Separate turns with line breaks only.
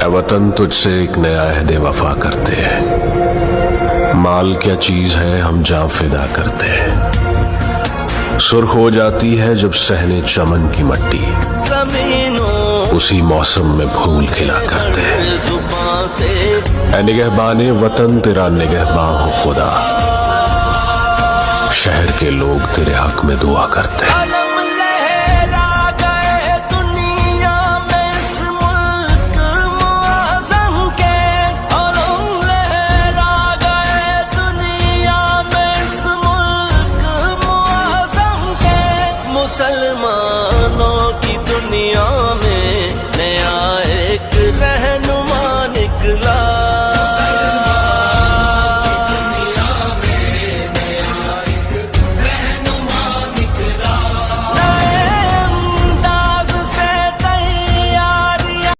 वतन तुझसे एक नया अहद वफा करते हैं। माल क्या चीज है हम जान फिदा करते हैं। सुर्ख हो जाती है जब सहने चमन की मट्टी, उसी मौसम में फूल खिला करते हैं। ऐ निगहबाने वतन तेरा निगहबां हो खुदा, शहर के लोग तेरे हक में दुआ करते हैं।
मुसलमानों की दुनिया में